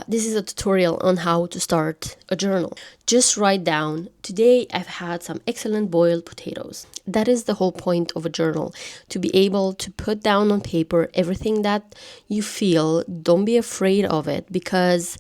This is a tutorial on how to start a journal. Just write down, today I've had some excellent boiled potatoes. That is the whole point of a journal, to be able to put down on paper everything that you feel. Don't be afraid of it, because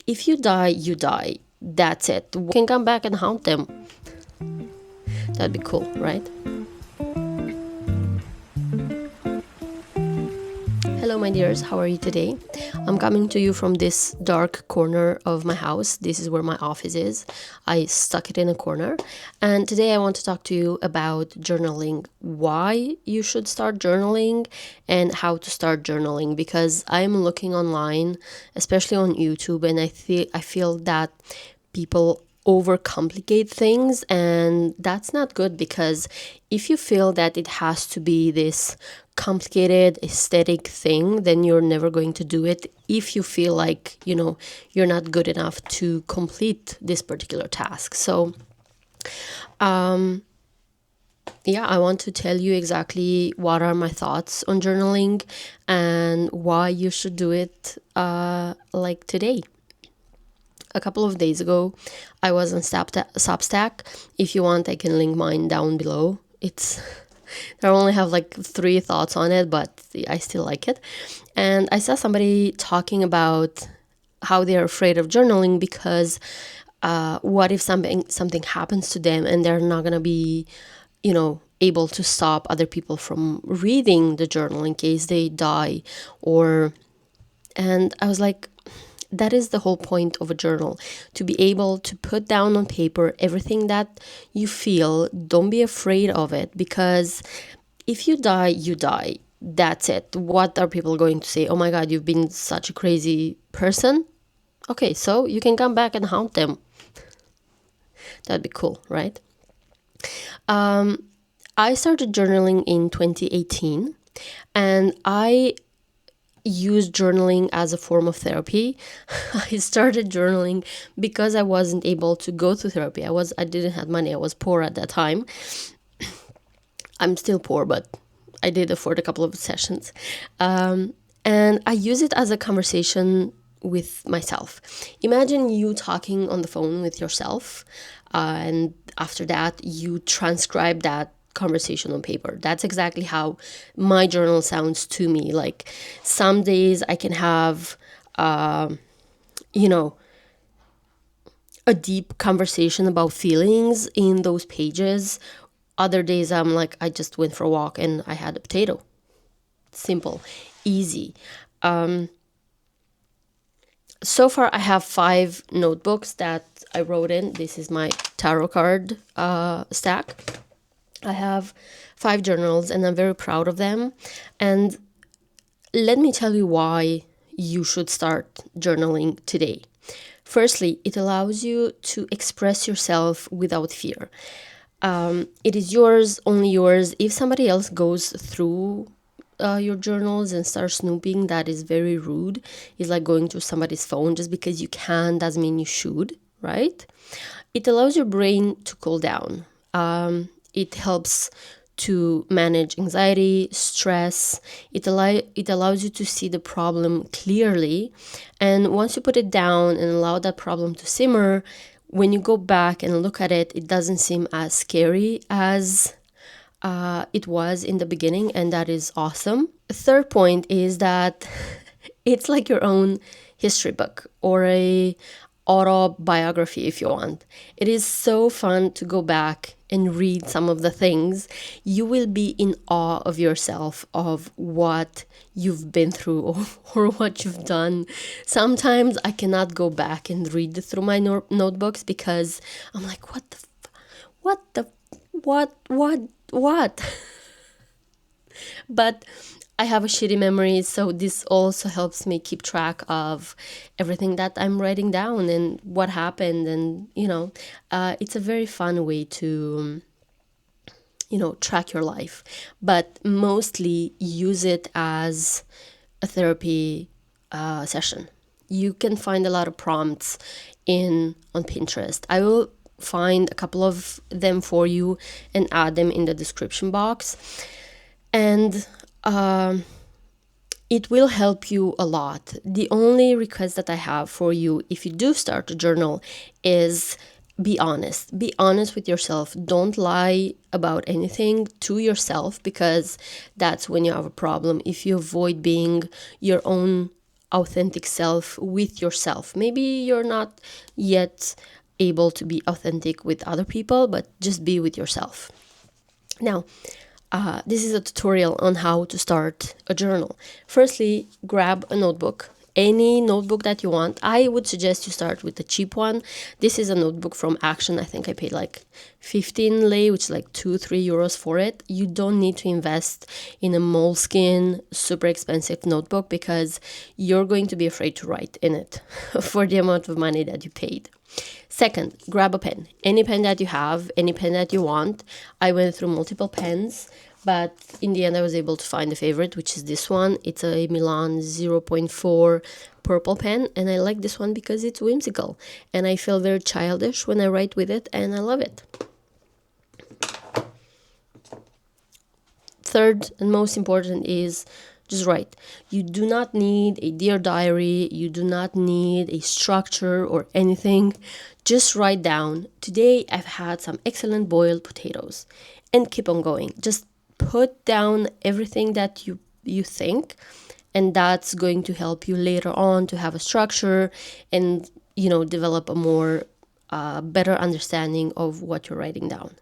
if you die, you die. That's it. You can come back and haunt them. That'd be cool, right? Hello, my dears. How are you today? I'm coming to you from this dark corner of my house. This is where my office is. I stuck it in a corner. And today I want to talk to you about journaling, why you should start journaling and how to start journaling, because I'm looking online, especially on YouTube, and I feel that people overcomplicate things, and that's not good, because if you feel that it has to be this complicated aesthetic thing, then you're never going to do it if you feel like, you're not good enough to complete this particular task. So I want to tell you exactly what are my thoughts on journaling and why you should do it like today. A couple of days ago, I was on Substack. If you want, I can link mine down below. I only have like 3 thoughts on it, but I still like it. And I saw somebody talking about how they're afraid of journaling because what if something happens to them and they're not gonna be, able to stop other people from reading the journal in case they die, and I was like, that is the whole point of a journal, to be able to put down on paper everything that you feel. Don't be afraid of it, because if you die, you die. That's it. What are people going to say? Oh my God, you've been such a crazy person. Okay, so you can come back and haunt them. That'd be cool, right? I started journaling in 2018, and I use journaling as a form of therapy. I started journaling because I wasn't able to go to therapy. I didn't have money. I was poor at that time. I'm still poor, but I did afford a couple of sessions. And I use it as a conversation with myself. Imagine you talking on the phone with yourself, and after that, you transcribe that conversation on paper. That's exactly how my journal sounds to me. Like, some days I can have, a deep conversation about feelings in those pages. Other days I'm like, I just went for a walk and I had a potato. Simple, easy. So far I have 5 notebooks that I wrote in. This is my tarot card stack. I have 5 journals and I'm very proud of them. And let me tell you why you should start journaling today. Firstly, it allows you to express yourself without fear. It is yours, only yours. If somebody else goes through your journals and starts snooping, that is very rude. It's like going to somebody's phone. Just because you can doesn't mean you should, right? It allows your brain to cool down. It helps to manage anxiety, stress. It allows you to see the problem clearly. And once you put it down and allow that problem to simmer, when you go back and look at it, it doesn't seem as scary as it was in the beginning, and that is awesome. The third point is that it's like your own history book or a autobiography, if you want. It is so fun to go back and read some of the things. You will be in awe of yourself, of what you've been through or what you've done. Sometimes I cannot go back and read through my notebooks because I'm like, what? But I have a shitty memory, so this also helps me keep track of everything that I'm writing down and what happened. And, it's a very fun way to, track your life. But mostly use it as a therapy session. You can find a lot of prompts on Pinterest. I will find a couple of them for you and add them in the description box. And it will help you a lot. The only request that I have for you, if you do start a journal, is be honest. Be honest with yourself. Don't lie about anything to yourself, because that's when you have a problem. If you avoid being your own authentic self with yourself, maybe you're not yet able to be authentic with other people, but just be with yourself. Now, this is a tutorial on how to start a journal. Firstly, grab a notebook, any notebook that you want. I would suggest you start with the cheap one. This is a notebook from Action. I think I paid like 15 lei, which is like 2-3 euros for it. You don't need to invest in a Moleskine super expensive notebook, because you're going to be afraid to write in it for the amount of money that you paid. Second, grab a pen. Any pen that you have, any pen that you want. I went through multiple pens, but in the end I was able to find a favorite, which is this one. It's a Milan 0.4 purple pen, and I like this one because it's whimsical, and I feel very childish when I write with it, and I love it. Third and most important is just write. You do not need a Dear Diary. You do not need a structure or anything. Just write down, today I've had some excellent boiled potatoes, and keep on going. Just put down everything that you think, and that's going to help you later on to have a structure and, develop a more better understanding of what you're writing down.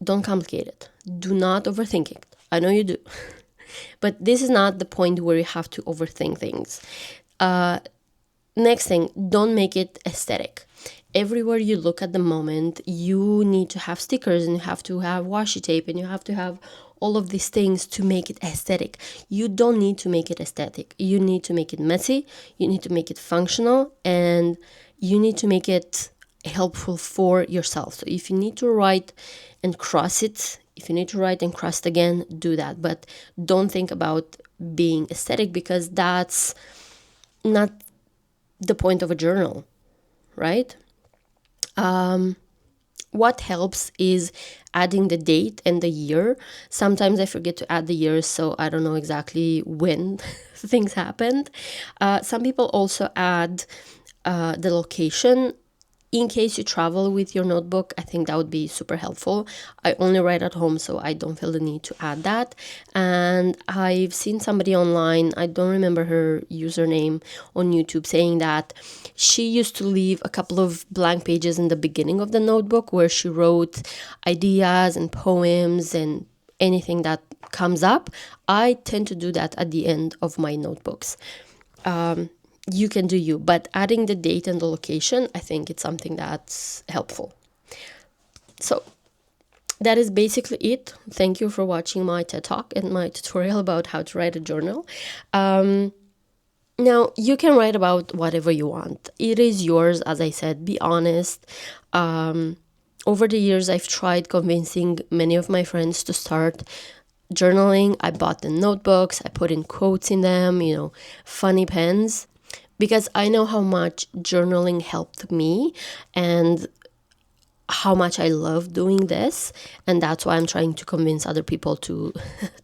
Don't complicate it. Do not overthink it. I know you do. But this is not the point where you have to overthink things. Next thing, don't make it aesthetic. Everywhere you look at the moment, you need to have stickers, and you have to have washi tape, and you have to have all of these things to make it aesthetic. You don't need to make it aesthetic. You need to make it messy. You need to make it functional, and you need to make it helpful for yourself. So if you need to write and cross it, if you need to write and cross it again, do that. But don't think about being aesthetic, because that's not the point of a journal, right? What helps is adding the date and the year. Sometimes I forget to add the year, so I don't know exactly when things happened. Some people also add the location. In case you travel with your notebook, I think that would be super helpful. I only write at home, so I don't feel the need to add that. And I've seen somebody online, I don't remember her username, on YouTube, saying that she used to leave a couple of blank pages in the beginning of the notebook where she wrote ideas and poems and anything that comes up. I tend to do that at the end of my notebooks. You can do you, but adding the date and the location, I think it's something that's helpful. So that is basically it. Thank you for watching my TED Talk and my tutorial about how to write a journal. Now, you can write about whatever you want. It is yours, as I said. Be honest. Over the years, I've tried convincing many of my friends to start journaling. I bought the notebooks. I put in quotes in them, funny pens, because I know how much journaling helped me and how much I love doing this. And that's why I'm trying to convince other people to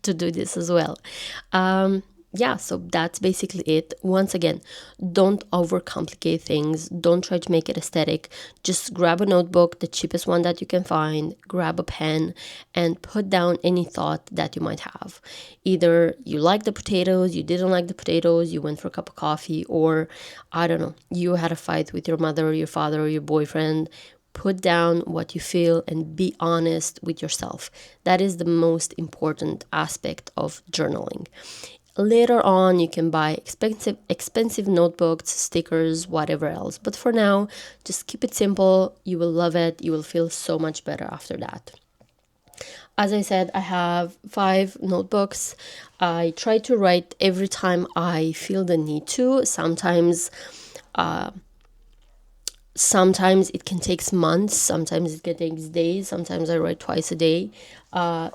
do this as well. So that's basically it. Once again, don't overcomplicate things. Don't try to make it aesthetic. Just grab a notebook, the cheapest one that you can find, grab a pen, and put down any thought that you might have. Either you like the potatoes, you didn't like the potatoes, you went for a cup of coffee, or I don't know, you had a fight with your mother or your father or your boyfriend. Put down what you feel and be honest with yourself. That is the most important aspect of journaling. Later on, you can buy expensive notebooks, stickers, whatever else. But for now, just keep it simple. You will love it. You will feel so much better after that. As I said, I have 5 notebooks. I try to write every time I feel the need to. Sometimes it can take months, sometimes it can take days, sometimes I write twice a day.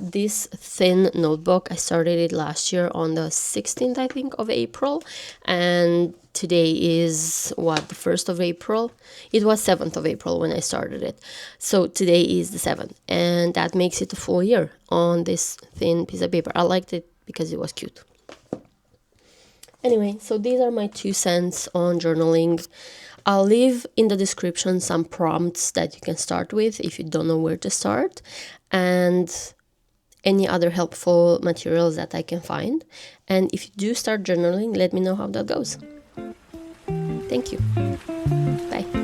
This thin notebook, I started it last year on the 16th, I think, of April, and today is, the 1st of April? It was 7th of April when I started it. So today is the 7th, and that makes it a full year on this thin piece of paper. I liked it because it was cute. Anyway, so these are my 2 cents on journaling. I'll leave in the description some prompts that you can start with if you don't know where to start, and any other helpful materials that I can find. And if you do start journaling, let me know how that goes. Thank you. Bye.